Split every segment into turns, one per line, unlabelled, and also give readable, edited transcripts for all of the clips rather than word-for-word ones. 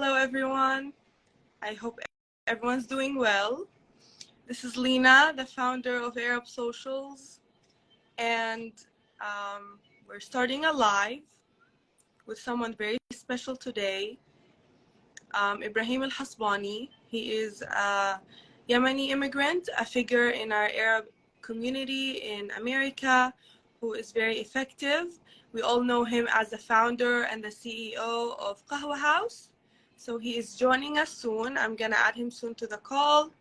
Hello, everyone. I hope everyone's doing well. This is Lena, the founder of Arab Socials, and we're starting a live with someone very special today, Ibrahim Al-Hasbani. He is a Yemeni immigrant, a figure in our Arab community in America who is very effective. We all know him as the founder and the CEO of Qahwa House. So he is joining us soon. I'm going to add him soon to the call.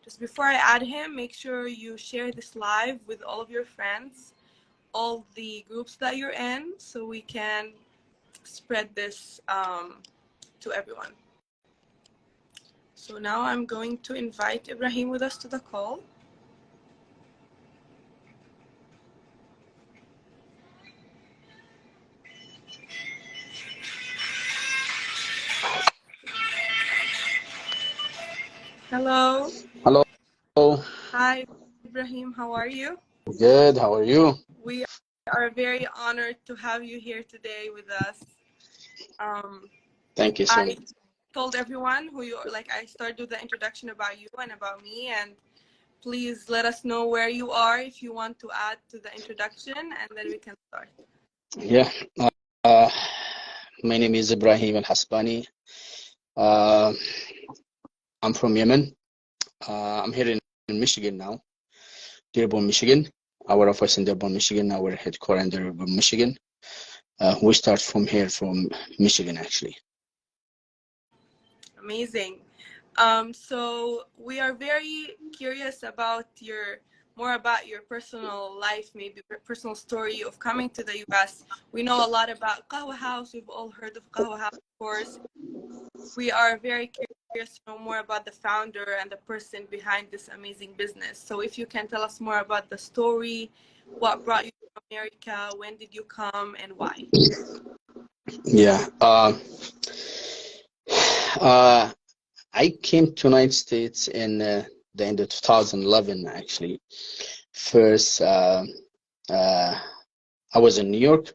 Just before I add him, make sure you share this live with all of your friends, all the groups that you're in, so we can spread this to everyone. So now I'm going to invite Ibrahim with us to the call. Hello.
Hello.
Hi, Ibrahim. How are you?
Good. How are you?
We are very honored to have you here today with us.
Thank you so much.
I told everyone who you are, I started with the introduction about you and about me, and please let us know where you are if you want to add to the introduction, and then we can start.
Yeah. My name is Ibrahim Al-Hasbani. I'm from Yemen. I'm here in Michigan now, Dearborn, Michigan. Our office in Dearborn, Michigan. Our headquarters in Dearborn, Michigan. We start from here, from Michigan, actually.
Amazing. So we are very curious about more about your personal life, maybe personal story of coming to the US. We know a lot about Qahwa House. We've all heard of Qahwa House, of course. We are very curious to know more about the founder and the person behind this amazing business. So if you can tell us more about the story, what brought you to America, when did you come, and why?
Yeah. I came to United States in the end of 2011, actually. First, I was in New York.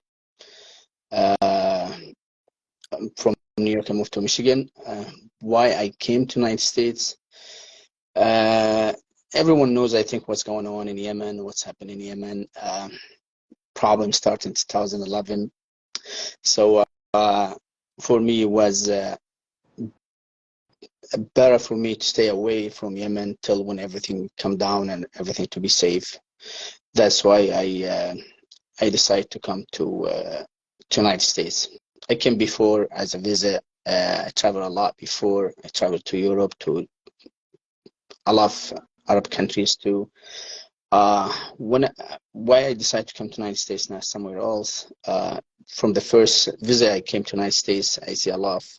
From New York, I moved to Michigan. Why I came to United States? Everyone knows, I think, what's going on in Yemen, what's happening in Yemen. Problem started in 2011. So for me, it was better for me to stay away from Yemen till when everything come down and everything to be safe. That's why I decided to come to United States. I came before as a visit. I traveled a lot before. I traveled to Europe, to a lot of Arab countries too. Why I decided to come to United States, not somewhere else. From the first visit I came to United States, I see a lot of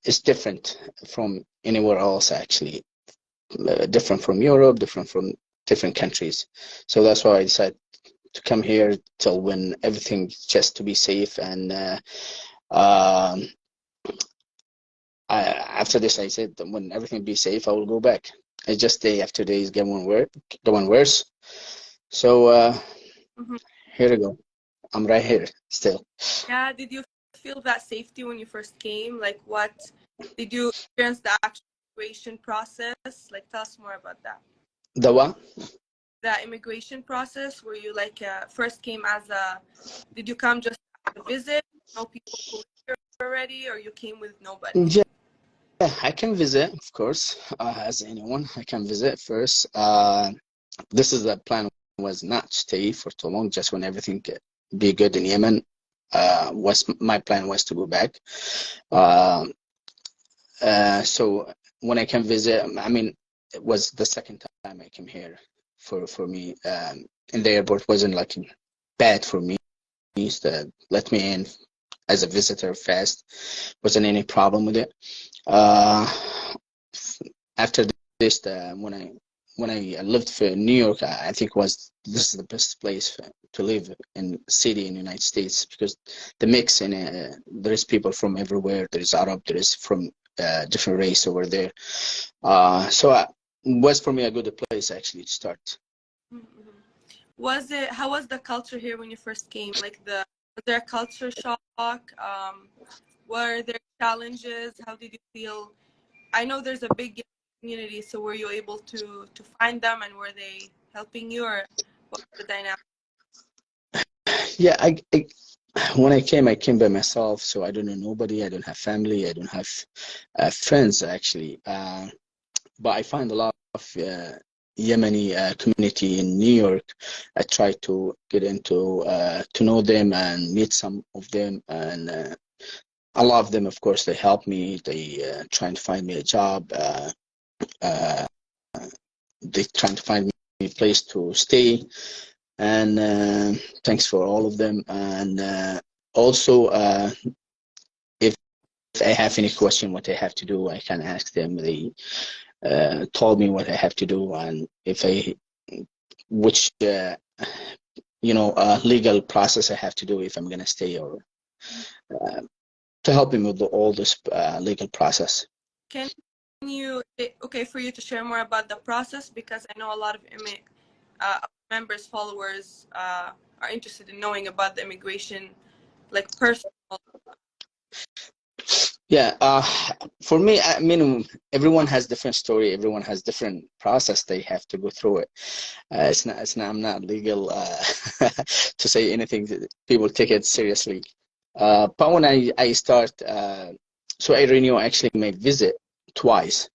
it's different from anywhere else, actually. Different from Europe, different from different countries. So that's why I decided to come here till when everything just to be safe. And after this, I said that when everything be safe, I will go back. It's just day after day is going worse. So here we go. I'm right here still.
Yeah, did you feel that safety when you first came? What did you experience the actual immigration process? Tell us more about that.
The what?
The immigration process, where you first came did you come just to visit, know people who were here already, or you came with nobody?
Yeah, I can visit, of course, as anyone. I can visit first. This is the plan, was not stay for too long, just when everything be good in Yemen. My plan was to go back. So when I can visit, I mean, it was the second time I came here. For me, in the airport wasn't bad for me. To let me in as a visitor fast. Wasn't any problem with it. After this, when I lived for New York, I think this is the best place to live in city in the United States, because the mix in there is people from everywhere. There is Arab, there is from different race over there. So it was for me a good place actually to start.
How was the culture here when you first came? Was there a culture shock? What are their challenges? How did you feel? I know there's a big community, so were you able to find them, and were they helping you, or what was the dynamic?
Yeah, when I came by myself, so I don't know nobody. I don't have family. I don't have friends actually. But I find a lot of Yemeni community in New York. I try to get into to know them and meet some of them, and a lot of them, of course, they help me. They try to find me a job. Uh, they trying to find me a place to stay, and thanks for all of them. And also, if I have any question what I have to do, I can ask them. They told me what I have to do, and if I which legal process I have to do if I'm gonna stay, or uh, to help him with all this legal process.
Can you, okay, for you to share more about the process, because I know a lot of members, followers are interested in knowing about the immigration, like personal.
Yeah, for me, I mean, everyone has different story. Everyone has different process they have to go through it. It's not. I'm not legal to say anything. People take it seriously. But when I start, so I renew actually my visit twice.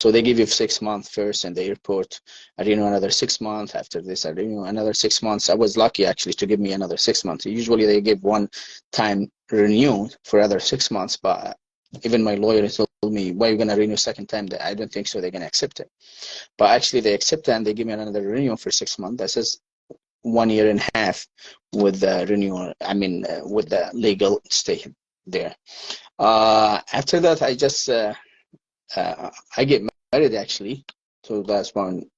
So they give you 6 months first in the airport. I renew another 6 months. After this, I renew another 6 months. I was lucky actually to give me another 6 months. Usually they give one time renew for other 6 months, but even my lawyer told me, why are you gonna renew second time? That I don't think so. They're gonna accept it. But actually they accept it and they give me another renewal for 6 months. That says 1 year and a half with the renewal. I mean, with the legal stay there. After that, I get married actually. So that's when,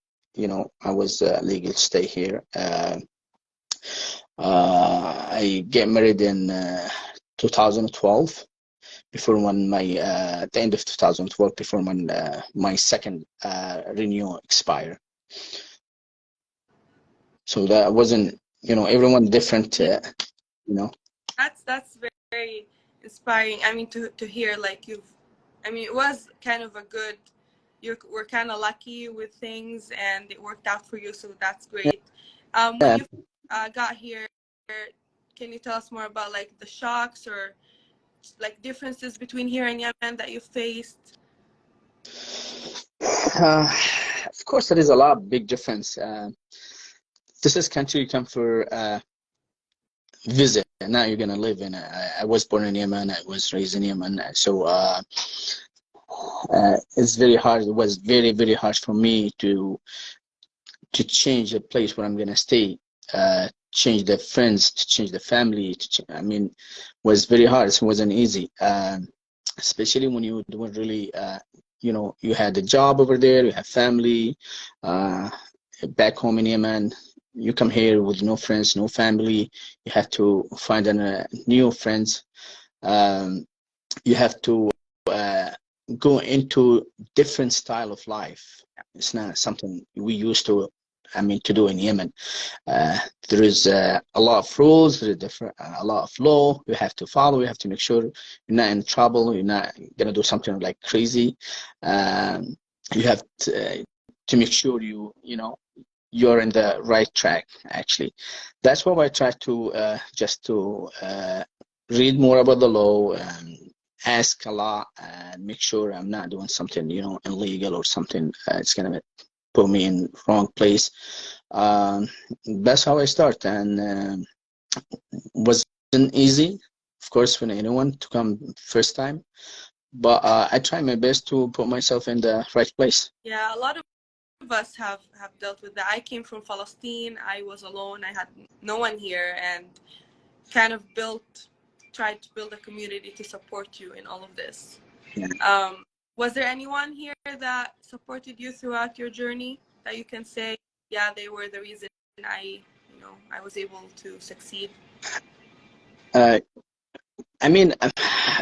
I was legal to stay here. I get married in 2012, before when my at the end of 2012, before when my second renewal expired. So that wasn't, everyone different, you know.
That's very inspiring. I mean, to hear, like, I mean, it was kind of a good, you were kind of lucky with things and it worked out for you, so that's great. When
Yeah.
you got here, can you tell us more about like the shocks or like differences between here and Yemen that you faced?
Uh, of course, there is a lot of big difference. This is country you come for visit. Now you're gonna live in. I was born in Yemen. I was raised in Yemen. So it's very hard. It was very, very hard for me to change the place where I'm gonna stay, change the friends, to change the family. I mean, was very hard. It wasn't easy, especially when you don't really, you had a job over there, you have family, uh, back home in Yemen. You come here with no friends, no family. You have to find new friends. Um, you have to uh, go into different style of life. It's not something we used to, I mean, to do in Yemen. There is a lot of rules, there is a lot of law you have to follow. You have to make sure you're not in trouble. You're not gonna do something like crazy. You have to make sure you're in the right track. Actually, that's why I try to just to read more about the law and ask a lot and make sure I'm not doing something illegal or something it's gonna put me in wrong place. Um, that's how I start, and wasn't easy, of course, for anyone to come first time. But I try my best to put myself in the right place.
Yeah, a lot of us have dealt with that. I came from Palestine. I was alone. I had no one here, and kind of tried to build a community to support you in all of this.
Yeah.
Was there anyone here that supported you throughout your journey that you can say, yeah, they were the reason I was able to succeed?
Uh, I mean,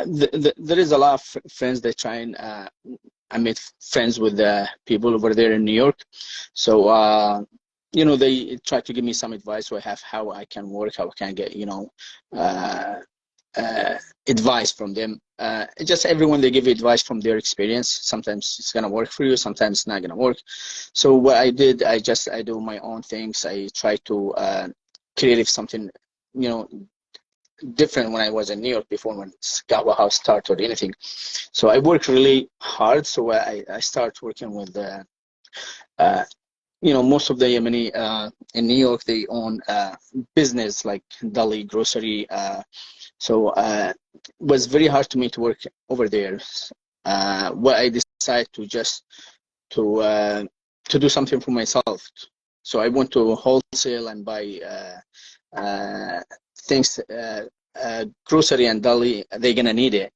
there is a lot of friends that try and I made friends with people over there in New York. So, they try to give me some advice so I have how I can work, how I can get, uh, advice from them. Just everyone, they give you advice from their experience. Sometimes it's gonna work for you, sometimes it's not gonna work. So what I did, I do my own things. I try to create something, you know, different when I was in New York before when Qahwa House started or anything. So I work really hard. So I start working with uh, you know, most of the Yemeni in New York, they own business like deli, grocery. So it was very hard to me to work over there. What I decided to just to uh, to do something for myself. So I went to wholesale and buy things, grocery and deli. They're gonna need it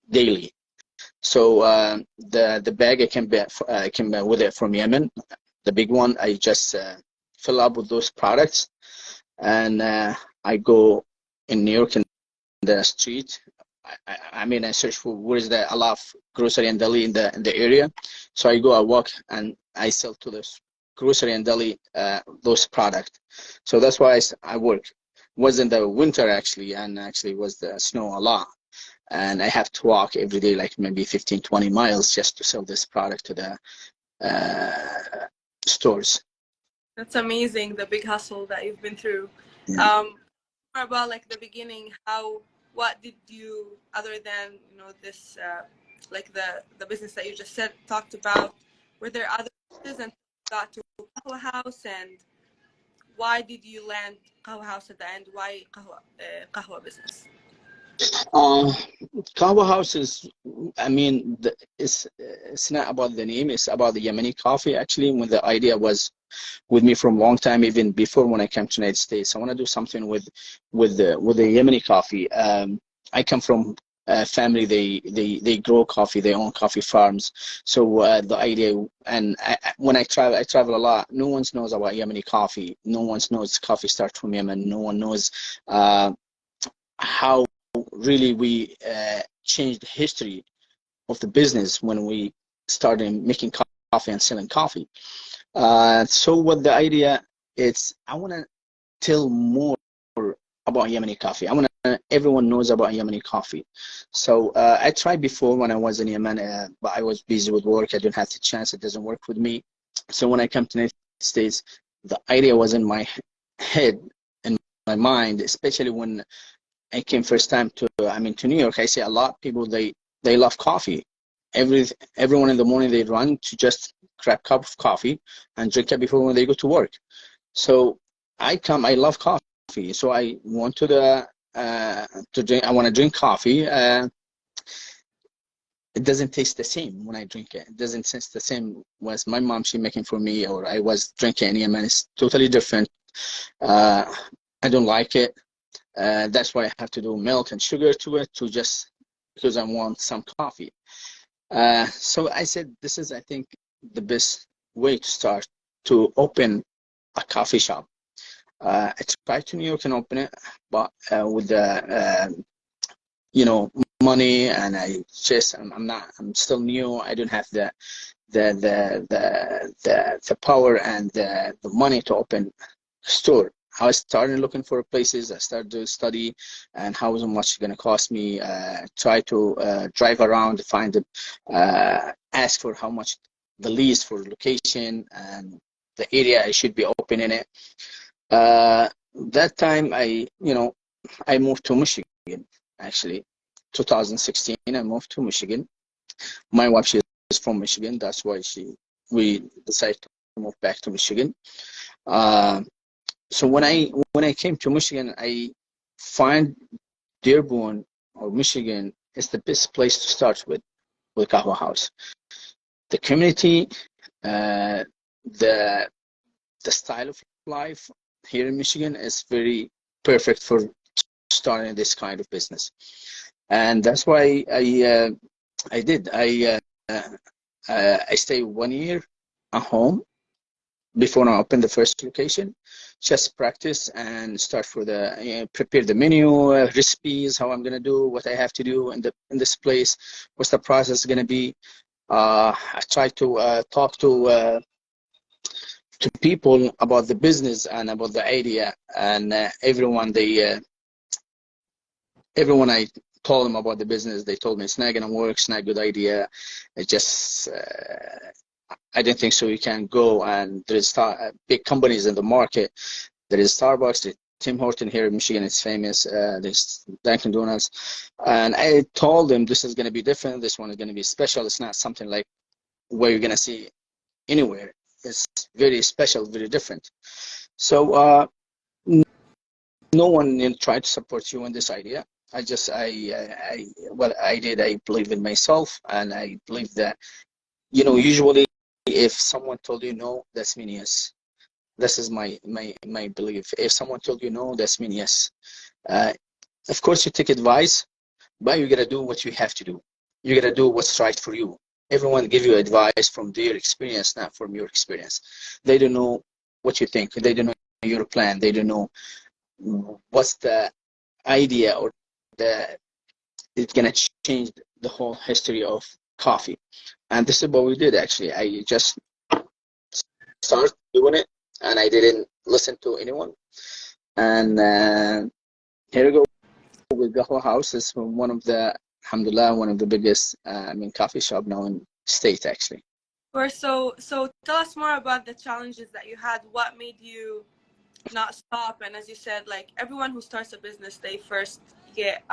daily. So the bag I came with it from Yemen, the big one. I just fill up with those products, and I go in New York in the street. I mean, I search for where is the a lot of grocery and deli in the area. So I go, I walk, and I sell to this grocery and deli those products. So that's why I work. Was in the winter actually, and actually was the snow a lot, and I have to walk every day like maybe 15, 20 miles just to sell this product to the stores.
That's amazing, the big hustle that you've been through.
Yeah.
More about like the beginning, what did you, other than, you know, this, like the business that you just said, talked about, were there other businesses and got to Qahwa House, and why did you land Qahwa House at the end? Why Qahwa business?
Uh, Qahwa House is, I mean, it's not about the name, it's about the Yemeni coffee actually. When the idea was with me from a long time, even before when I came to United States, I want to do something with the Yemeni coffee. I come from a family, they grow coffee, they own coffee farms. So the idea, and when I travel a lot. No one knows about Yemeni coffee. No one knows coffee starts from Yemen. No one knows how really we changed the history of the business when we started making coffee and selling coffee. So what the idea is, I want to tell more about Yemeni coffee. I want to everyone knows about Yemeni coffee. So I tried before when I was in Yemen, but I was busy with work. I didn't have the chance. It doesn't work with me. So when I come to the United States, the idea was in my head, in my mind, especially when I came first time to New York. I see a lot of people, they love coffee. Everyone in the morning they run to just grab a cup of coffee and drink it before when they go to work. So I love coffee. So I want to drink. I want to drink coffee. It doesn't taste the same when I drink it. It doesn't taste the same as my mom she making for me, or I was drinking in Yemen. It's totally different. I don't like it. That's why I have to do milk and sugar to it, to just because I want some coffee. So I said, this is, I think, the best way to start to open a coffee shop. I tried to New York and open it, but with the money, and I'm still new. I don't have the power and the money to open a store. I started looking for places. I started to study and how much it's going to cost me. Try to drive around, find it, ask for how much the lease for location and the area I should be opening it. That time I moved to Michigan, actually. 2016, I moved to Michigan. My wife, she is from Michigan. That's why we decided to move back to Michigan. So when I came to Michigan, I find Dearborn or Michigan is the best place to start with Qahwa House. The community, the style of life here in Michigan is very perfect for starting this kind of business, and that's why I did. I stayed 1 year at home before I open the first location, just practice and start for prepare the menu, recipes, how I'm gonna do, what I have to do in this place, what's the process gonna be. I try to talk to people about the business and about the idea, and everyone everyone I told them about the business, they told me it's not gonna work, it's not a good idea. It just I didn't think so. You can go, and there's big companies in the market. There is Starbucks, there's Tim Horton here in Michigan, it's famous. There's Dunkin' Donuts, and I told them this is gonna be different. This one is gonna be special. It's not something like where you're gonna see anywhere. It's very special, very different. So no one tried to support you in this idea. What I did, I believe in myself, and I believe that, usually if someone told you no, that's mean yes. This is my belief. If someone told you no, that's mean yes. Uh, of course, you take advice, but you gotta do what you have to do. You gotta do what's right for you. Everyone give you advice from their experience, not from your experience. They don't know what you think. They don't know your plan. They don't know what's the idea, or the it's gonna change the whole history of coffee. And this is what we did actually. I just started doing it, and I didn't listen to anyone. And here we go with Qahwa House. It's one of the, alhamdulillah, one of the biggest coffee shop now in state actually.
Or so tell us more about the challenges that you had. What made you not stop? And as you said, like everyone who starts a business, they first get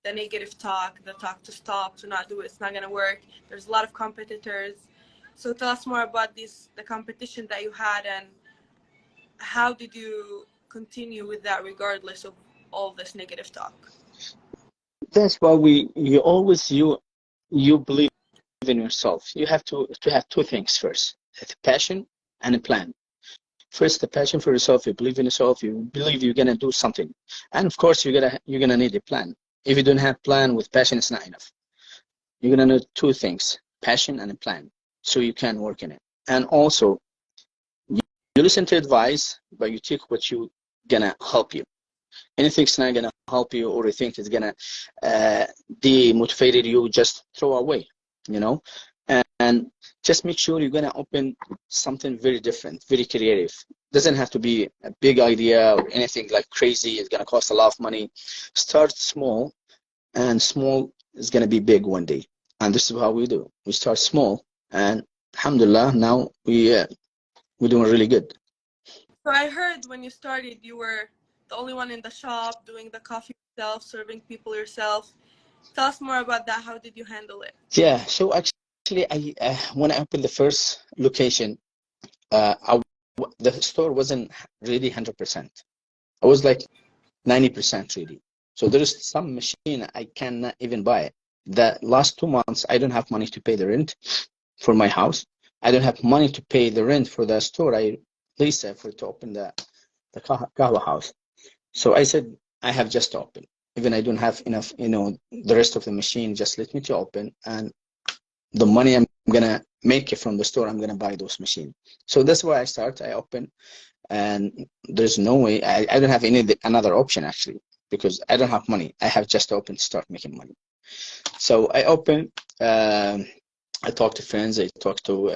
the negative talk, the talk to stop, to not do it, it's not gonna work. There's a lot of competitors. So tell us more about the competition that you had, and how did you continue with that regardless of all this negative talk?
That's why you believe in yourself. You have to have two things first: the passion and a plan. First, the passion for yourself. You believe in yourself. You believe you're gonna do something, and of course, you're gonna need a plan. If you don't have plan with passion, it's not enough. You're gonna need two things: passion and a plan, so you can work in it. And also, you listen to advice, but you take what you gonna help you. Anything's not gonna help you, or you think it's gonna demotivate you, just throw away. And just make sure you're gonna open something very different, very creative. Doesn't have to be a big idea or anything like crazy. It's gonna cost a lot of money. Start small, and small is gonna be big one day. And this is how we do. We start small, and alhamdulillah, now we're doing really good.
So I heard when you started, you were the only one in the shop doing the coffee yourself, serving people yourself. Tell us more about that. How did you handle it?
Yeah, so actually, when I opened the first location, the store wasn't really 100%. I was like 90% ready. So there is some machine I cannot even buy it. The last 2 months, I don't have money to pay the rent for my house. I don't have money to pay the rent for the store I leased to open the Qahwa house. So I said, I have just to open. Even I don't have enough, the rest of the machine, just let me to open. And the money I'm gonna make it from the store, I'm gonna buy those machines. So that's why I open, and there's no way, I don't have another option actually, because I don't have money. I have just opened to start making money. So I open, I talk to friends, I talk to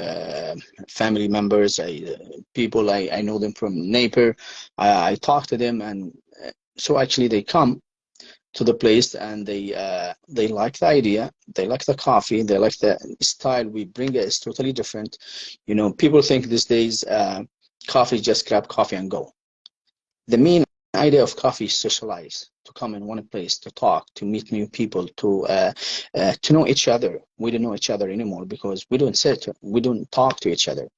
family members, people I know them from neighbor. I talk to them, and so actually they come to the place, and they like the idea, they like the coffee, they like the style we bring. It's totally different. People think these days coffee, just grab coffee and go. The main idea of coffee is socialize, to come in one place, to talk, to meet new people, to know each other. We don't know each other anymore because we don't talk to each other.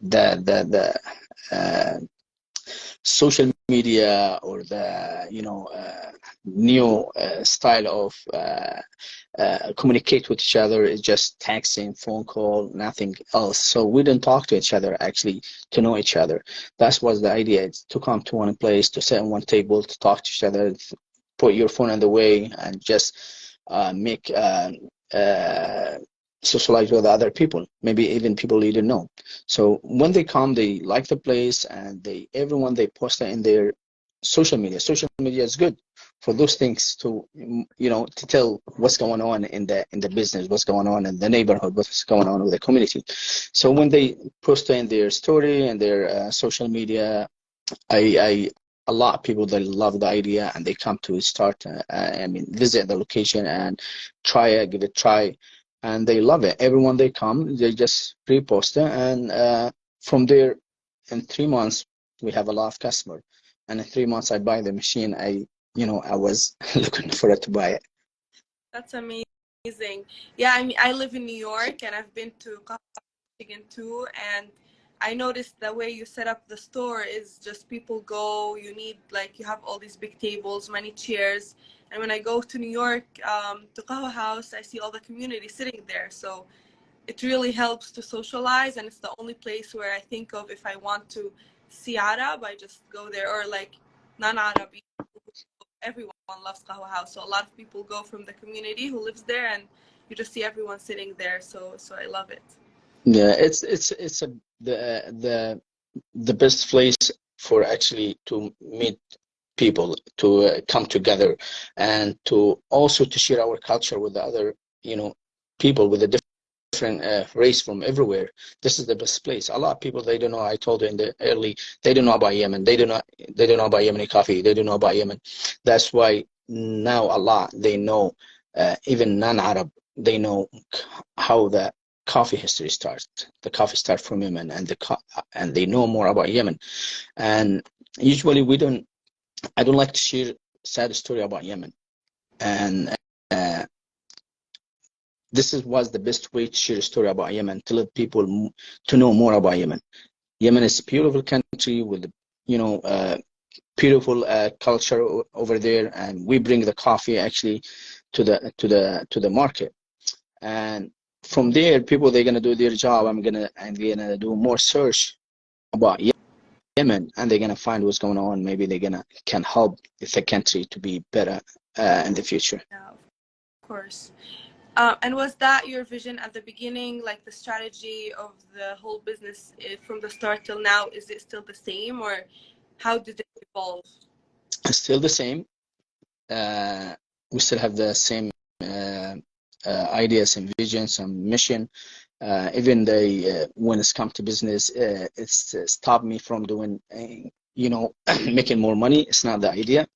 The social media, or the new style of communicate with each other is just texting, phone call, nothing else. So we don't talk to each other actually, to know each other. That was the idea. It's to come to one place, to sit on one table, to talk to each other, put your phone on the way, and just make socialize with other people, maybe even people you don't know. So when they come, they like the place, and everyone they post it in their social media. Social media is good for those things, to to tell what's going on in the business, what's going on in the neighborhood, what's going on with the community. So when they post in their story and their social media, I a lot of people that love the idea and they come to start, visit the location and try it, give it a try, and they love it. Everyone they come, they just repost it, and from there, in 3 months, we have a lot of customer. And in 3 months, I buy the machine. I was looking for it to buy it.
That's amazing. Yeah, I mean, I live in New York and I've been to Qahwa, Michigan too, and I noticed the way you set up the store is just people go, you need like you have all these big tables, many chairs. And when I go to New York, to Qahwa House, I see all the community sitting there. So it really helps to socialize, and it's the only place where I think of if I want to see Arab, I just go there, or like non-Arabi. Everyone loves Qahwa House, so a lot of people go from the community who lives there, and you just see everyone sitting there. So I love it.
Yeah, it's the best place for actually to meet people, to come together, and to also to share our culture with the other, people with a different race from everywhere. This is the best place. A lot of people, they don't know. I told you in the early, they don't know about Yemen. They don't know about Yemeni coffee. They don't know about Yemen. That's why now a lot they know, even non-Arab, they know how the coffee history starts. The coffee starts from Yemen, and they know more about Yemen. And usually I don't like to share sad story about Yemen. And was the best way to share a story about Yemen, to let people to know more about Yemen. Yemen is a beautiful country with, beautiful culture over there, and we bring the coffee actually to the market. And from there, people, they're gonna do their job. I'm gonna do more search about Yemen, and they're gonna find what's going on. Maybe can help the country to be better in the future.
Yeah, of course. And was that your vision at the beginning, like the strategy of the whole business from the start till now? Is it still the same, or how did it evolve?
It's still the same. We still have the same ideas and visions and mission. Even when it's come to business, it's stopped me from doing, making more money. It's not the idea.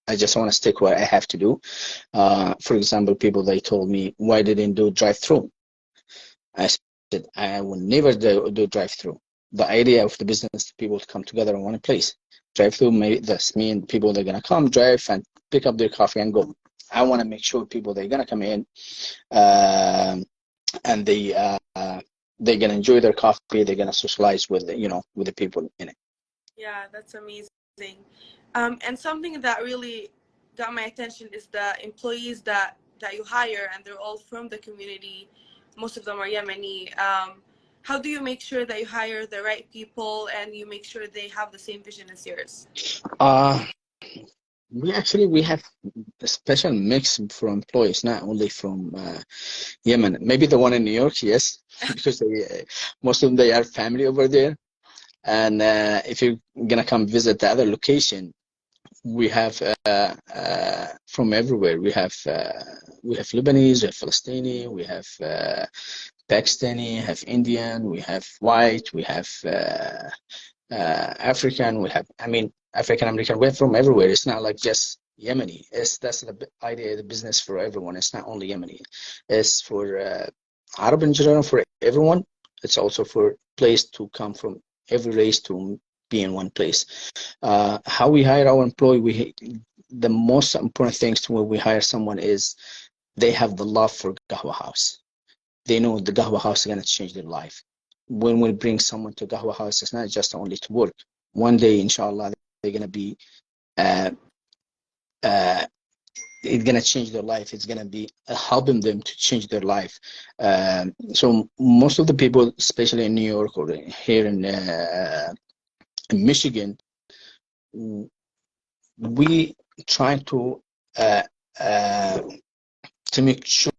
I just want to stick what I have to do. For example, people, they told me, why didn't do drive-through? I said, I will never do drive-through. The idea of the business, people to come together in one place. Drive-through, that's mean people, they're going to come, drive, and pick up their coffee and go. I want to make sure people, they're going to come in, and they're going to enjoy their coffee. They're going to socialize with the people in it.
Yeah, that's amazing. And something that really got my attention is the employees that you hire, and they're all from the community. Most of them are Yemeni. How do you make sure that you hire the right people and you make sure they have the same vision as yours?
We have a special mix for employees, not only from Yemen. Maybe the one in New York, yes, because most of them, they are family over there. And if you're gonna come visit the other location, we have from everywhere. We have Lebanese, we have Palestinian, we have Pakistani, have Indian, we have white, we have African, we have African American. We're from everywhere. It's not like just Yemeni. That's the idea of the business for everyone. It's not only Yemeni. It's for Arab in general, for everyone. It's also for place to come from every race to be in one place. How we hire our employee, the most important things when we hire someone is they have the love for Qahwa House. They know the Qahwa House is going to change their life. When we bring someone to Qahwa House, it's not just only to work. One day, inshallah, they're going to be it's going to change their life. It's going to be helping them to change their life. So most of the people, especially in New York or here in Michigan, we try to make sure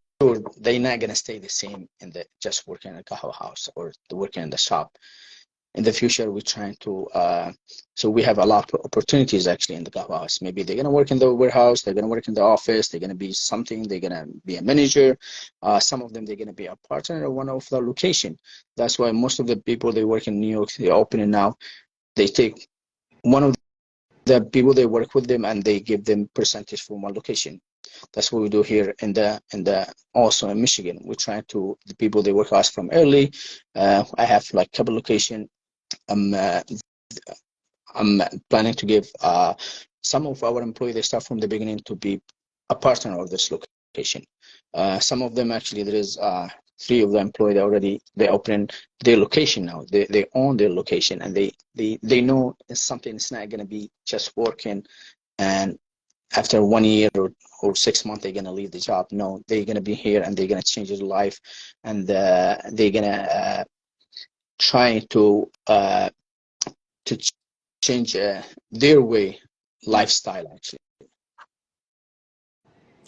they're not going to stay the same in just working in a Qahwa House or working in the shop. In the future, we're trying to, so we have a lot of opportunities actually in the Qahwa House. Maybe they're going to work in the warehouse, they're going to work in the office, they're going to be something, they're going to be a manager. Some of them, they're going to be a partner of one of the location. That's why most of the people, they work in New York, they're opening now. They take one of the location, they take the location, and they bring them to Qahwa House. They know the Qahwa House is going to change their life. When we bring someone to Qahwa House, it's not just only to work. One day, inshallah, they're going to be the people they work with them, and they give them percentage from one location. That's what we do here in the also in Michigan. We try to the people they work us from early. I have like a couple location. I'm uh, I'm planning to give some of our employees, they start from the beginning to be a partner of this location. Some of them actually, there is three of the employees already, they open their location now. They own their location, and they know it's something, it's not going to be just working and after 1 year or 6 months they're going to leave the job. No, they're going to be here and they're going to change their life, and they're going to try to change their way lifestyle actually.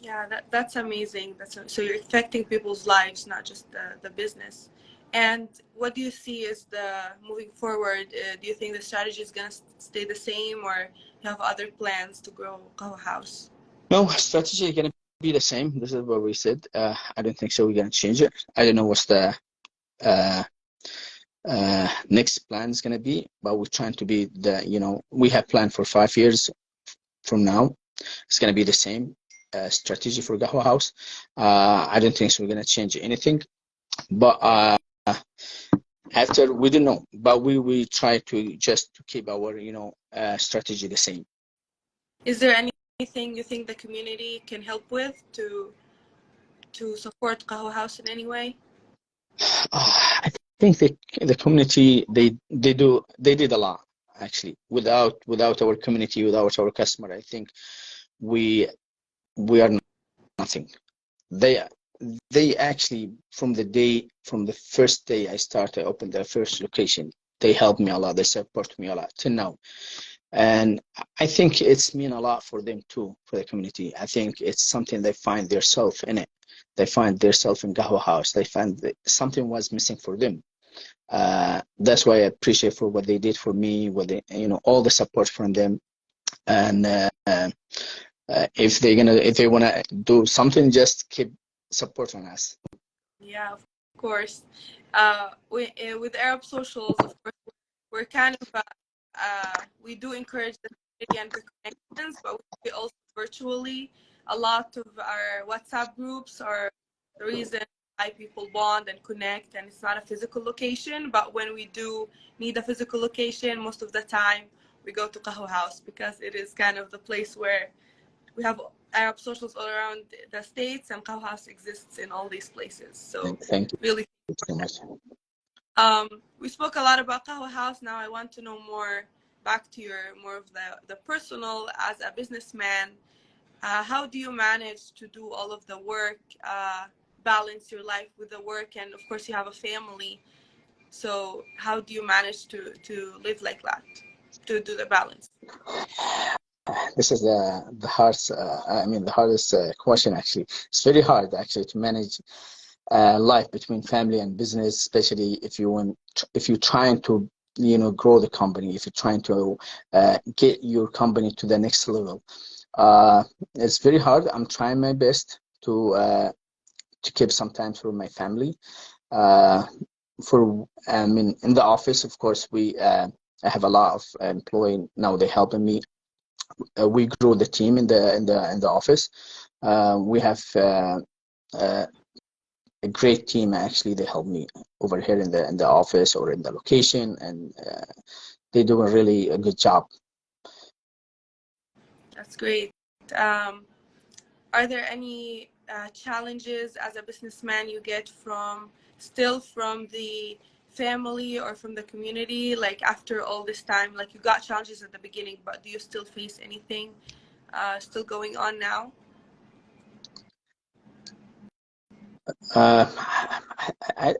Yeah, that's amazing. So you're affecting people's lives, not just the business. And what do you see as the moving forward? Do you think the strategy is going to stay the same, or you have other plans to grow Qahwa House?
No, strategy is going to be the same. This is what we said. I don't think so we're going to change it. I don't know what's the uh, next plan is going to be, but we're trying to be we have planned for 5 years from now. It's going to be the same strategy for Qahwa House. I don't think so we're going to change anything, but after we don't know, but we try to just to keep our strategy the same.
Is there anything you think the community can help with to support Qahwa House in any way?
I think the community they did a lot actually. Without our community, without our customer, I think we are nothing. They actually from the first day I started open the first location, they helped me a lot, they support me a lot till now. And I think it's mean a lot for them too, for the community. I think it's something they find themselves in it. They find themselves in Qahwa House. They find that something was missing for them. That's why I appreciate for what they did for me, what they, all the support from them. And if they wanna do something, just keep supporting us.
Yeah, of course. With Arab socials, of course, we're kind of we do encourage the community and the connections, but we also virtually. A lot of our WhatsApp groups are the reason why people bond and connect, and it's not a physical location. But when we do need a physical location, most of the time we go to Qahwa House because it is kind of the place where we have Arab socials all around the states, and Qahwa House exists in all these places. So
Thank you
really,
so much.
we spoke a lot about Qahwa House. Now I want to know back to more of the personal as a businessman. How do you manage to do all of the work, balance your life with the work, and of course you have a family. So how do you manage to live like that, to do the balance?
This is the hardest question actually. It's very hard actually to manage life between family and business, especially if you're trying to grow the company, if you're trying to get your company to the next level. It's very hard. I'm trying my best to keep some time for my family. In the office, of course, I have a lot of employee now. They're helping me. We grew the team in the office. We have a great team actually. They help me over here in the office or in the location, and they do a really a good job.
That's great. Are there any challenges as a businessman you get from the family or from the community, like after all this time? Like, you got challenges at the beginning, but do you still face anything still going on now?
I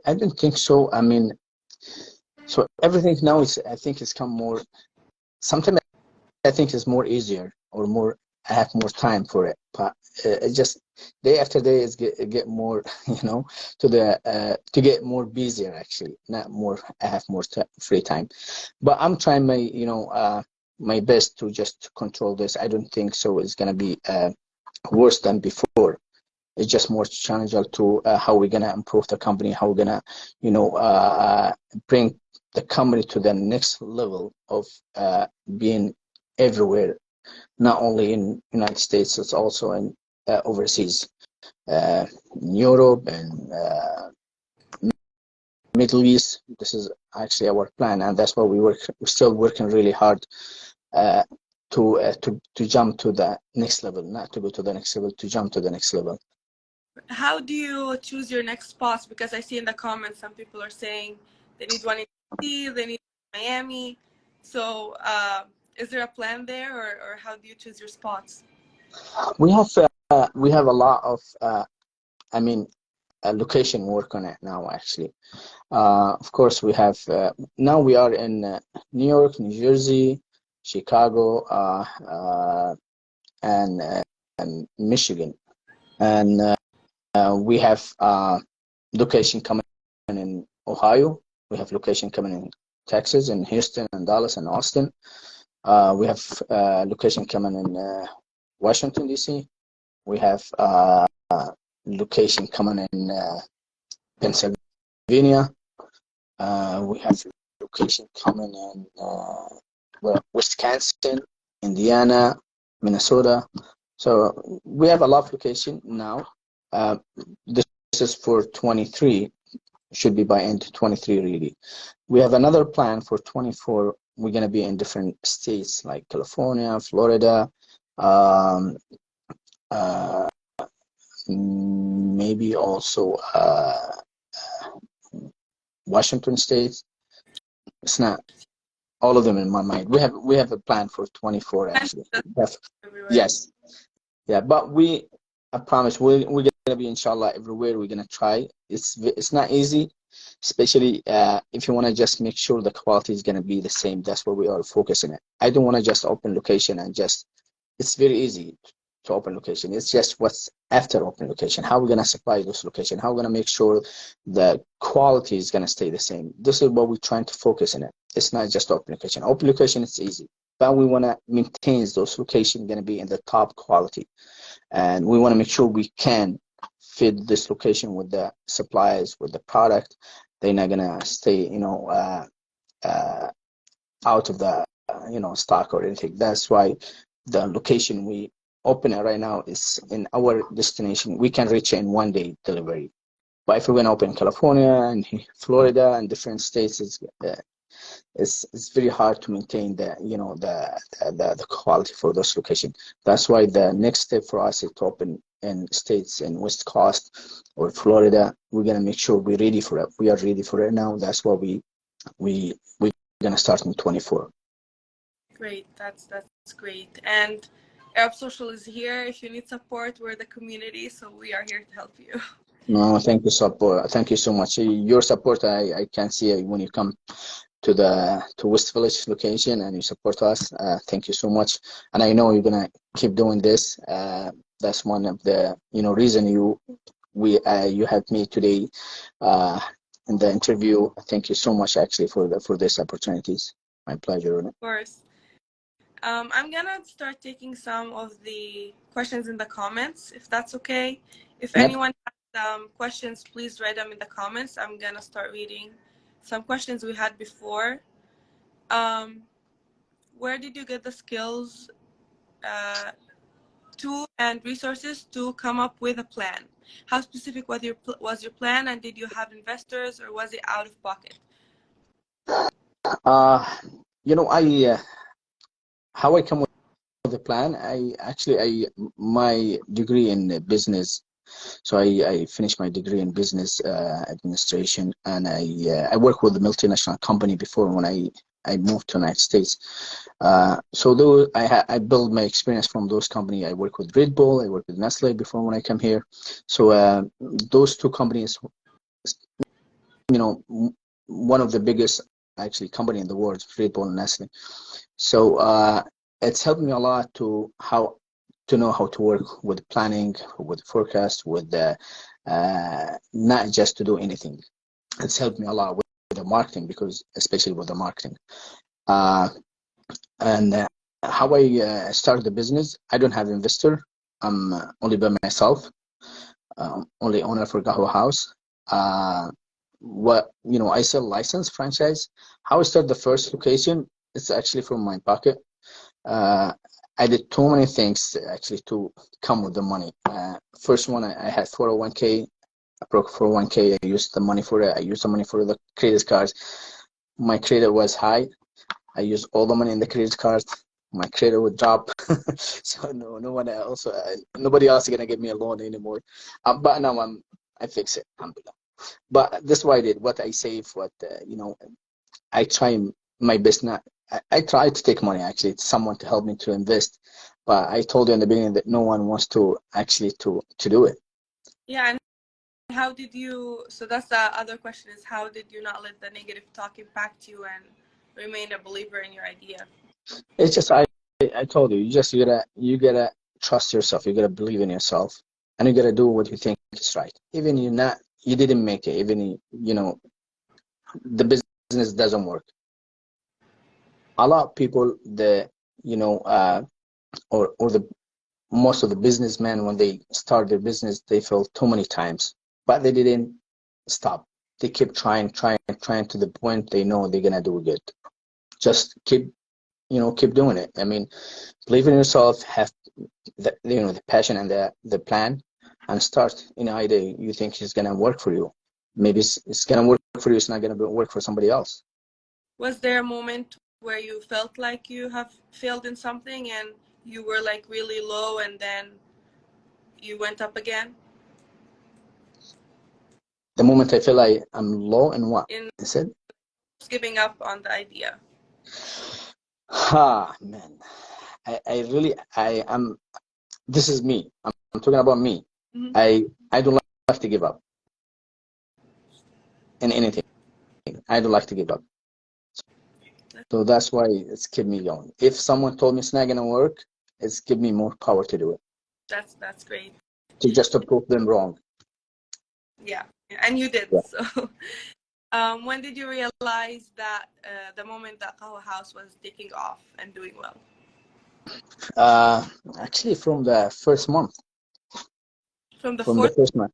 don't think so. So everything now is, I think, it's come more. Sometimes I think it's more easier or more. I have more time for it, but it just day after day is get more, to get more busier actually. Not more. I have more free time, but I'm trying my best to just control this. I don't think so. It's gonna be worse than before. It's just more challenging to how we're gonna improve the company, how we're gonna, bring the company to the next level of being everywhere, not only in United States, it's also in overseas, in Europe and Middle East. This is actually our plan, and that's why we're still working really hard uh, to jump to the next level, not to go to the next level, to jump to the next level.
How do you choose your next spots? Because I see in the comments some people are saying they need one in DC, they need one in Miami. So is there a plan there, or how do you choose your spots?
We have a lot of I mean location work on it now actually. Of course, we have now we are in New York, New Jersey, Chicago, and Michigan, and we have location coming in Ohio. We have location coming in Texas, in Houston, and Dallas, and Austin. We have location coming in Washington D.C. We have location coming in Pennsylvania. We have location coming in Wisconsin, Indiana, Minnesota. So we have a lot of location now. This is for 23, should be by end 23 really. We have another plan for 24. We're going to be in different states like California, Florida, um, uh, maybe also Washington State. It's not all of them in my mind. We have a plan for 24 actually. Yes, yeah, but I promise we're gonna be inshallah everywhere. We're gonna try. It's not easy, especially if you want to just make sure the quality is gonna be the same. That's what we are focusing on. I don't want to just open location and just. It's very easy to open location. It's just what's after open location. How we're gonna supply those location. How we're gonna make sure the quality is gonna stay the same. This is what we're trying to focus on it. It's not just open location. Open location is easy, but we want to maintain those locations going to be in the top quality, and we want to make sure we can fit this location with the supplies, with the product. They're not going to stay, out of the, stock or anything. That's why the location we open it right now is in our destination. We can reach it in 1 day delivery. But if we're going to open California and Florida and different states, it's very hard to maintain the quality for those locations. That's why the next step for us is to open in states in West Coast or Florida. We're gonna make sure we're ready for it. We are ready for it now. That's why we're gonna start in 24.
Great, that's great. And Arab Social is here. If you need support, we're the community, so we are here to help you.
No, thank you, support. Thank you so much. Your support, I can see it when you come to West Village location and you support us. Thank you so much, and I know you're gonna keep doing this. That's one of the reason you had me today in the interview. Thank you so much actually for these opportunities. My pleasure.
Of course. I'm gonna start taking some of the questions in the comments, if that's okay. If
Yep.
anyone has questions, please write them in the comments. I'm gonna start reading some questions we had before. Where did you get the skills and resources to come up with a plan? How specific was your plan, and did you have investors, or was it out of pocket?
I how I come with the plan. My degree in business. So I finished my degree in business administration, and I worked with a multinational company before when I moved to the United States. So though I built my experience from those companies. I worked with Red Bull, I worked with Nestle before when I came here. So those two companies, one of the biggest actually company in the world, Red Bull and Nestle. So it's helped me a lot to know how to work with planning, with forecast, with not just to do anything. It's helped me a lot with the marketing, because especially with the marketing. And how I started the business, I don't have investor. I'm only by myself, only owner for Qahwa House. I sell license franchise. How I started the first location, it's actually from my pocket. Uh, I did too many things actually to come with the money. First one, I had 401k. I broke 401k. I used the money for it. I used the money for the credit cards. My credit was high. I used all the money in the credit cards. My credit would drop. So no one else, nobody else is gonna give me a loan anymore. But now I fix it, alhamdulillah. But that's what I did. What I save, what I try my best. Not I try to take money actually to someone to help me to invest. But I told you in the beginning that no one wants to actually to do it.
Yeah, and how did you, so that's the other question, is how did you not let the negative talk impact you and remain a believer in your idea?
It's just I told you, you gotta trust yourself. You gotta believe in yourself, and you gotta do what you think is right. Even you didn't make it. Even the business doesn't work. A lot of people, or the most of the businessmen, when they start their business, they fail too many times, but they didn't stop. They keep trying to the point they know they're gonna do good. Just keep doing it. I mean, believe in yourself, have the passion and the plan, and start in an idea you think is gonna work for you. Maybe it's gonna work for you. It's not gonna work for somebody else.
Was there a moment where you felt like you have failed in something and you were like really low and then you went up again?
The moment I feel I'm low in what
In
I said,
giving up on the idea?
man, I really I am. This is me. I'm talking about me.
Mm-hmm.
I don't like to give up in anything. I don't like to give up. So that's why it's kept me going. If someone told me it's not gonna work, it's give me more power to do it.
That's great.
To just to prove them wrong.
Yeah, and you did.
Yeah.
So, when did you realize that the moment that Qahwa House was taking off and doing well?
Actually, from the first month.
From the
From the
fourth?
first month.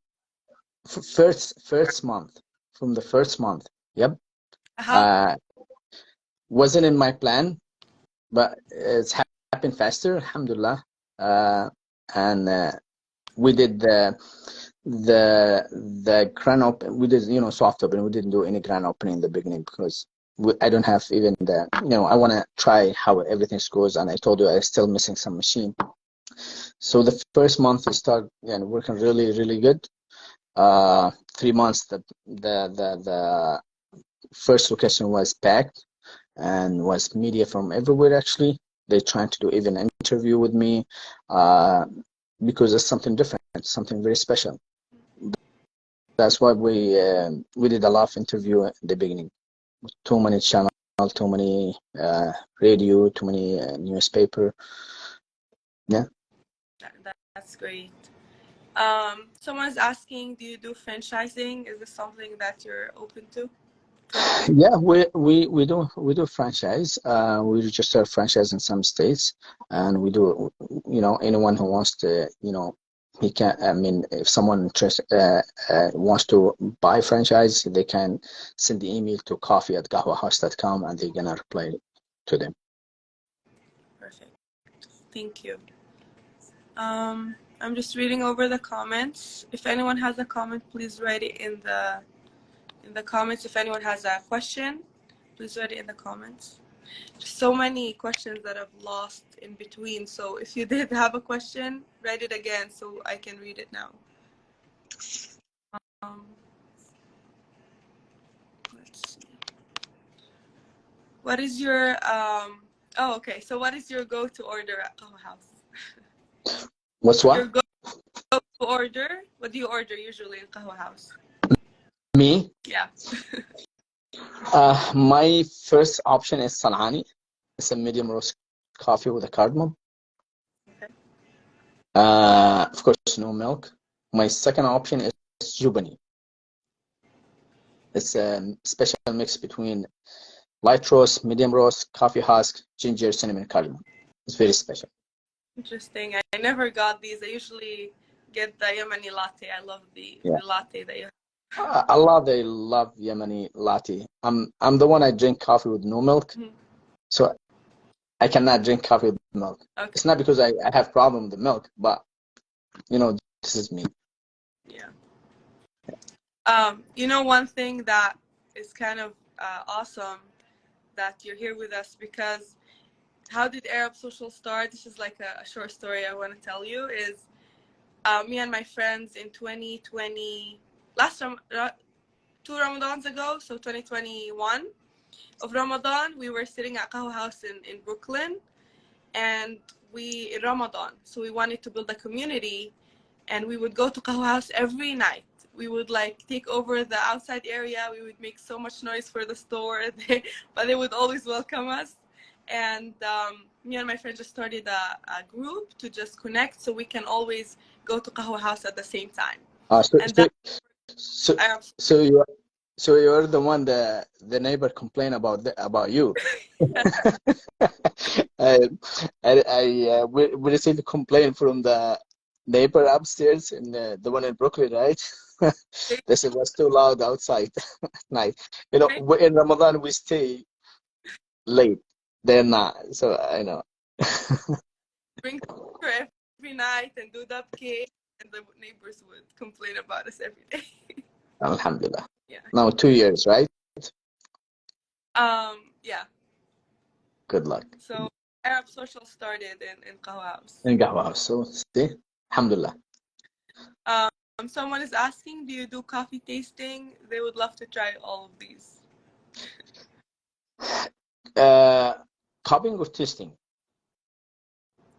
First month. From the first month. Yep.
How?
Wasn't in my plan, but it's happened faster, alhamdulillah. And we did the grand open. We did soft opening. We didn't do any grand opening in the beginning because I don't have even I want to try how everything goes, and I told you I'm still missing some machine. So the first month we start working really really good. 3 months the first location was packed and was media from everywhere. Actually, they trying to do even an interview with me because it's something different, something very special. That's why we did a lot of interview at the beginning. Too many channels, too many radio, too many newspaper. Yeah.
That's great. Someone's asking, do you do franchising? Is this something that you're open to?
Yeah, we do franchise. We register franchise in some states, and we do. Anyone who wants to, he can. I mean, if someone wants to buy franchise, they can send the email to coffee@qahwahouse.com, and they're gonna reply to them.
Perfect. Thank you. I'm just reading over the comments. If anyone has a comment, please write it in the comments. If anyone has a question, please write it in the comments. So many questions that I've lost in between. So if you did have a question, write it again so I can read it now. Let's see. What is your oh, okay. So what is your go-to order at Qahwa House?
What's
Your
what?
go-to order? What do you order usually in Qahwa House?
Me?
Yeah.
My first option is Sanani. It's a medium roast coffee with a cardamom.
Okay.
Of course, no milk. My second option is Jubani. It's a special mix between light roast, medium roast, coffee husk, ginger, cinnamon, cardamom. It's very special.
Interesting. I never got these. I usually get the Yemeni latte. I love the latte that you have.
They love Yemeni latte. I'm the one I drink coffee with no milk.
Mm-hmm.
So I cannot drink coffee with milk.
Okay.
It's not because I have problem with the milk, but you know, this is me.
Yeah. One thing that is kind of awesome that you're here with us, because how did Arab Social start? This is like a short story I want to tell you. Is me and my friends in 2020, two Ramadans ago, so 2021 of Ramadan, we were sitting at Qahwa House in Brooklyn, and in Ramadan, so we wanted to build a community, and we would go to Qahwa House every night. We would like take over the outside area. We would make so much noise for the store, but they would always welcome us. And me and my friend just started a group to just connect, so we can always go to Qahwa House at the same time.
So,
And
so,
that
so,
Arab.
so you so you're the one the neighbor complained about you. We received a complaint from the neighbor upstairs in the one in Brooklyn, right? They said it was too loud outside at night. You know, in Ramadan we stay late. They're not, so I know.
Drink every night and do the cake, and the neighbors would complain about us every day.
Alhamdulillah.
Yeah.
Now 2 years, right?
Yeah.
Good luck.
So Arab Social started in Qahwa House.
In Qahwa House. So see, Alhamdulillah.
Someone is asking, do you do coffee tasting? They would love to try all of these.
Copying or tasting?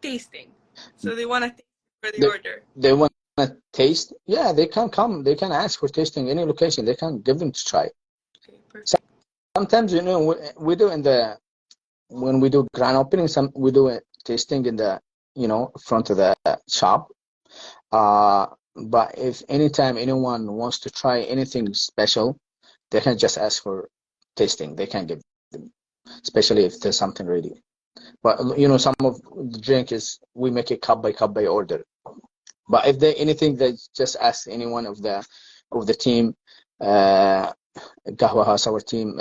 Tasting. So they want to taste for the order.
They want to taste? Yeah, they can come. They can ask for tasting any location. They can give them to try.
Okay, perfect.
Sometimes, we do when we do grand opening, we do a tasting in the, front of the shop. But if anytime anyone wants to try anything special, they can just ask for tasting. They can give them, especially if there's something ready. But some of the drink is we make it cup by order. But if there anything, they just ask anyone of the team, Qahwa House, our team.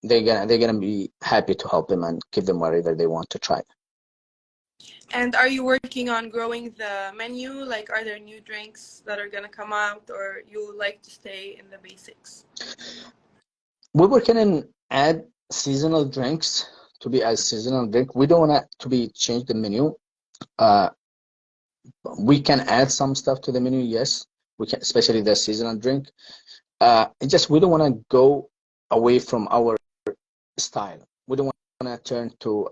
They're gonna be happy to help them and give them whatever they want to try.
And are you working on growing the menu? Like, are there new drinks that are gonna come out, or you like to stay in the basics?
We're working on add seasonal drinks to be as seasonal drink. We don't want to be change the menu. We can add some stuff to the menu, yes. We can, especially the seasonal drink. We don't want to go away from our style. We don't want to turn to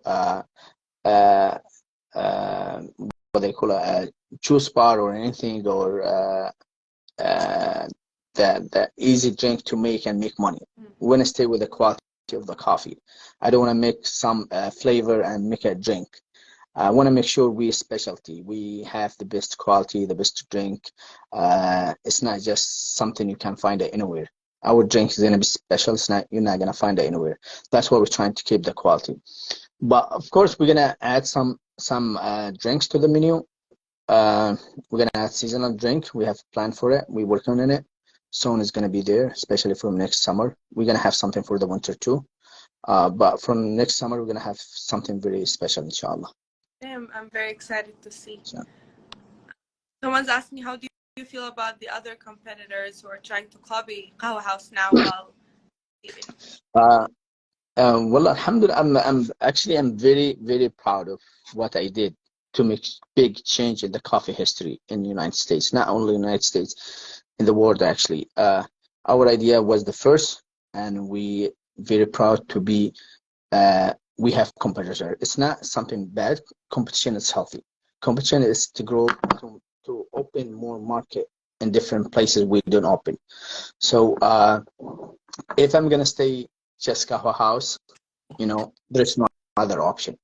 what they call a juice bar or anything, or the easy drink to make and make money. We want to stay with the quality of the coffee. I don't want to make some flavor and make a drink. I want to make sure we specialty. We have the best quality, the best drink. It's not just something you can find it anywhere. Our drink is gonna be special. You're not gonna find it anywhere. That's why we're trying to keep the quality. But of course, we're gonna add some drinks to the menu. We're gonna add seasonal drink. We have planned for it. We're working on it. Soon is gonna be there, especially from next summer. We're gonna have something for the winter too. But from next summer, we're gonna have something very special, inshallah.
I'm very excited to see.
Yeah.
Someone's asking, how do you feel about the other competitors who are trying to copy Qahwa House now while leaving?
Well, alhamdulillah, I'm very, very proud of what I did to make big change in the coffee history in the United States. Not only in the United States, in the world actually. Our idea was the first, and we very proud to be. We have competitors. It's not something bad. Competition is healthy. Competition is to grow, to open more market in different places we don't open. So if I'm gonna stay just Qahwa House, there's no other option.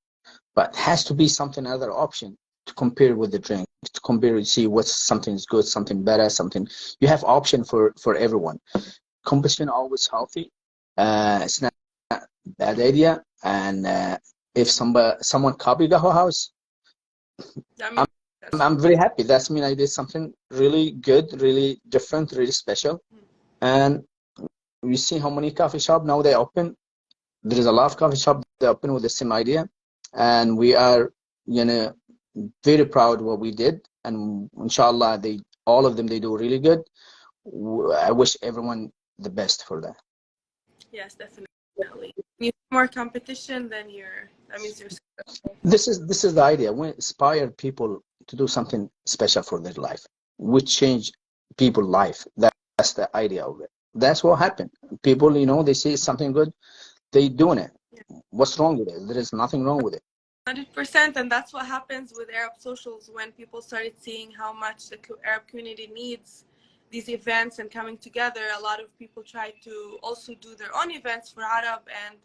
But it has to be something other option to compare with the drink, to compare and see what's something's good, something better, something. You have option for everyone. Competition always healthy. It's not a bad idea. And if someone copied Qahwa House, I'm very happy. That means I did something really good, really different, really special. And we see how many coffee shops now they open. There is a lot of coffee shops they open with the same idea. and we are, you know, very proud what we did, and inshallah, they all of them they do really good. I wish everyone the best for that.
Yes, definitely. You more competition, then that means you're successful.
This is the idea. We inspire people to do something special for their life. We change people's life. That's the idea of it. That's what happened. People, you know, they see something good, they doing it.
Yeah.
What's wrong with it? There is nothing wrong with it.
100%, and that's what happens with Arab socials when people started seeing how much the Arab community needs these events and coming together. A lot of people try to also do their own events for Arab, and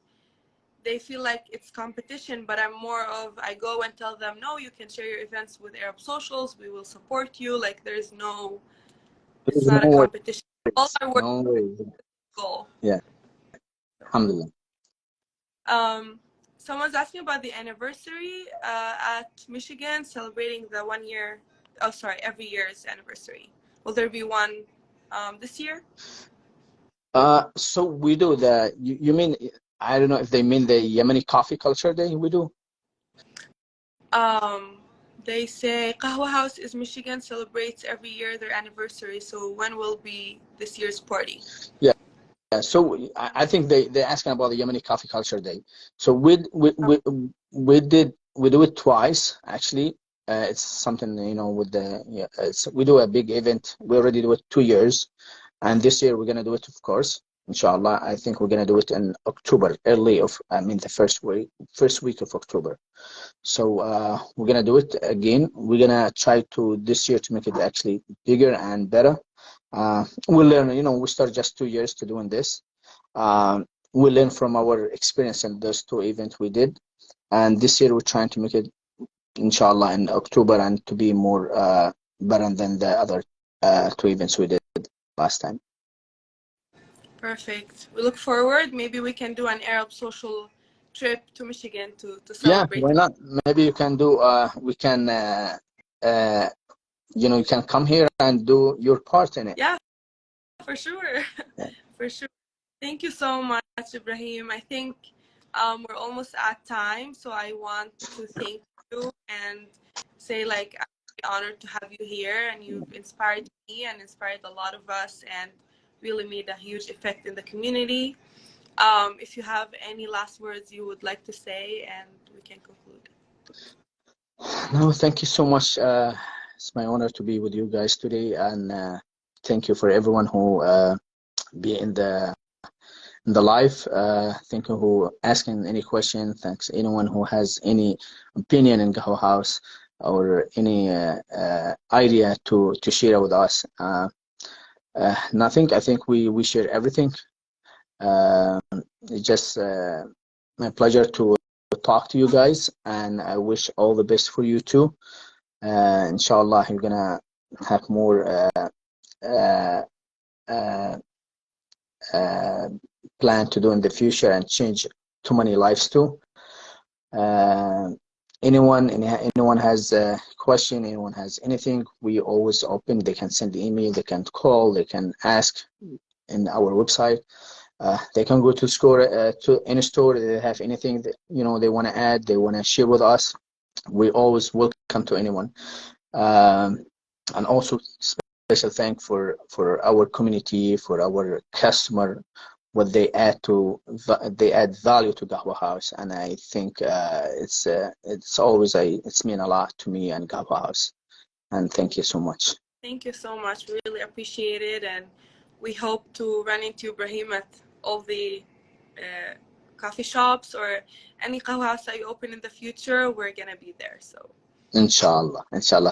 they feel like it's competition, but I'm more of, I go and tell them, no, you can share your events with Arab socials, we will support you. Like, there's no, it's
There's
not a
no
competition. All
ways.
our work
No ways.
goal.
Yeah. Alhamdulillah.
Someone's asking about the anniversary at Michigan, celebrating the 1 year, oh, sorry, every year's anniversary. Will there be one this year?
So we do the, you mean, I don't know if they mean the Yemeni coffee culture day we do.
They say Qahwa House is Michigan celebrates every year their anniversary. So when will be this year's party?
Yeah. So I think they're asking about the Yemeni coffee culture day. So we do it twice actually. It's something, you know, with the, yeah, we do a big event. We already do it 2 years, and this year we're gonna do it, of course, inshallah. I think we're gonna do it in October, the first week of October. So we're gonna do it again. We're gonna try to this year to make it actually bigger and better. We'll learn, you know, we start just 2 years to doing this. We learn from our experience in those two events we did, and this year we're trying to make it, inshallah, in October, and to be more better than the other two events we did last time.
Perfect. We look forward. Maybe we can do an Arab social trip to Michigan to
Yeah,
celebrate.
why not? Maybe you can do. We can. You know, you can come here and do your part in it.
Yeah, for sure.
Yeah.
For sure. Thank you so much, Ibrahim. I think we're almost at time, so I want to thank you and say, like, I'm really honored to have you here, and you've inspired me and inspired a lot of us and really made a huge effect in the community. If you have any last words you would like to say, and we can conclude.
No, thank you so much. It's my honor to be with you guys today, and thank you for everyone who be in the live. Thank you who asking any question. Thanks anyone who has any opinion in Qahwa House or any idea to share with us. Nothing. I think we share everything. It's just my pleasure to talk to you guys, and I wish all the best for you too. Inshallah, you're gonna have more uh, uh, plan to do in the future and change too many lives too. Anyone has a question, anyone has anything, we always open. They can send the email, they can call, they can ask in our website. They can go to any store. They have anything that, you know, they want to add, they want to share with us. We always welcome to anyone. And also special thank for our community, for our customer, what they add value to Qahwa House, and I think it's always it's mean a lot to me and Qahwa House. And thank you so much.
Thank you so much. We really appreciate it, and we hope to run into Ibrahim at all the coffee shops or any Qahwa House that you open in the future. We're gonna be there. So
Inshallah.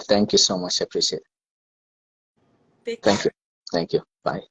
Thank you so much. I appreciate it.
take
Thank
care.
you. Thank you. Bye.